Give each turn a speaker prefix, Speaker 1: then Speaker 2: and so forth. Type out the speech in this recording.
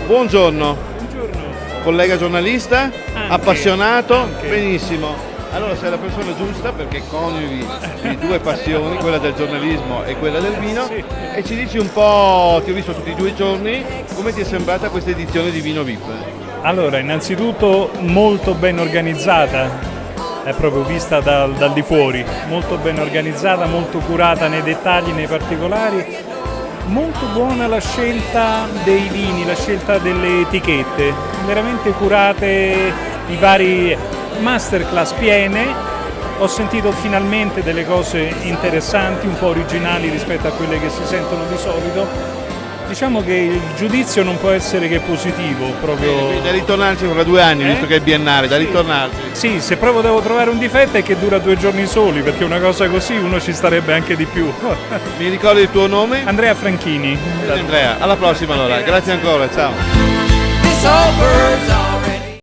Speaker 1: Buongiorno,
Speaker 2: Buongiorno.
Speaker 1: collega giornalista, appassionato,
Speaker 2: anche.
Speaker 1: Benissimo. Allora sei la persona giusta perché coniughi di due passioni, quella del giornalismo e quella del vino,
Speaker 2: Sì.
Speaker 1: e ci dici un po', ti ho visto tutti i 2 giorni, come ti è sembrata questa edizione di Vino VIP?
Speaker 2: Allora, innanzitutto molto ben organizzata, è proprio vista dal di fuori, molto ben organizzata, molto curata nei dettagli, nei particolari, molto buona la scelta dei vini, la scelta delle etichette, veramente curate, i vari masterclass piene. Ho sentito finalmente delle cose interessanti, un po' originali rispetto a quelle che si sentono di solito. Diciamo che il giudizio non può essere che positivo, proprio.
Speaker 1: Quindi da ritornarci fra 2 anni, visto che è biennale, da
Speaker 2: Sì.
Speaker 1: ritornarci.
Speaker 2: Sì, se proprio devo trovare un difetto è che dura 2 giorni soli, perché una cosa così uno ci starebbe anche di più.
Speaker 1: Mi ricordi il tuo nome?
Speaker 2: Andrea Franchini.
Speaker 1: Andrea, alla prossima allora, grazie ancora, ciao.
Speaker 3: This old bird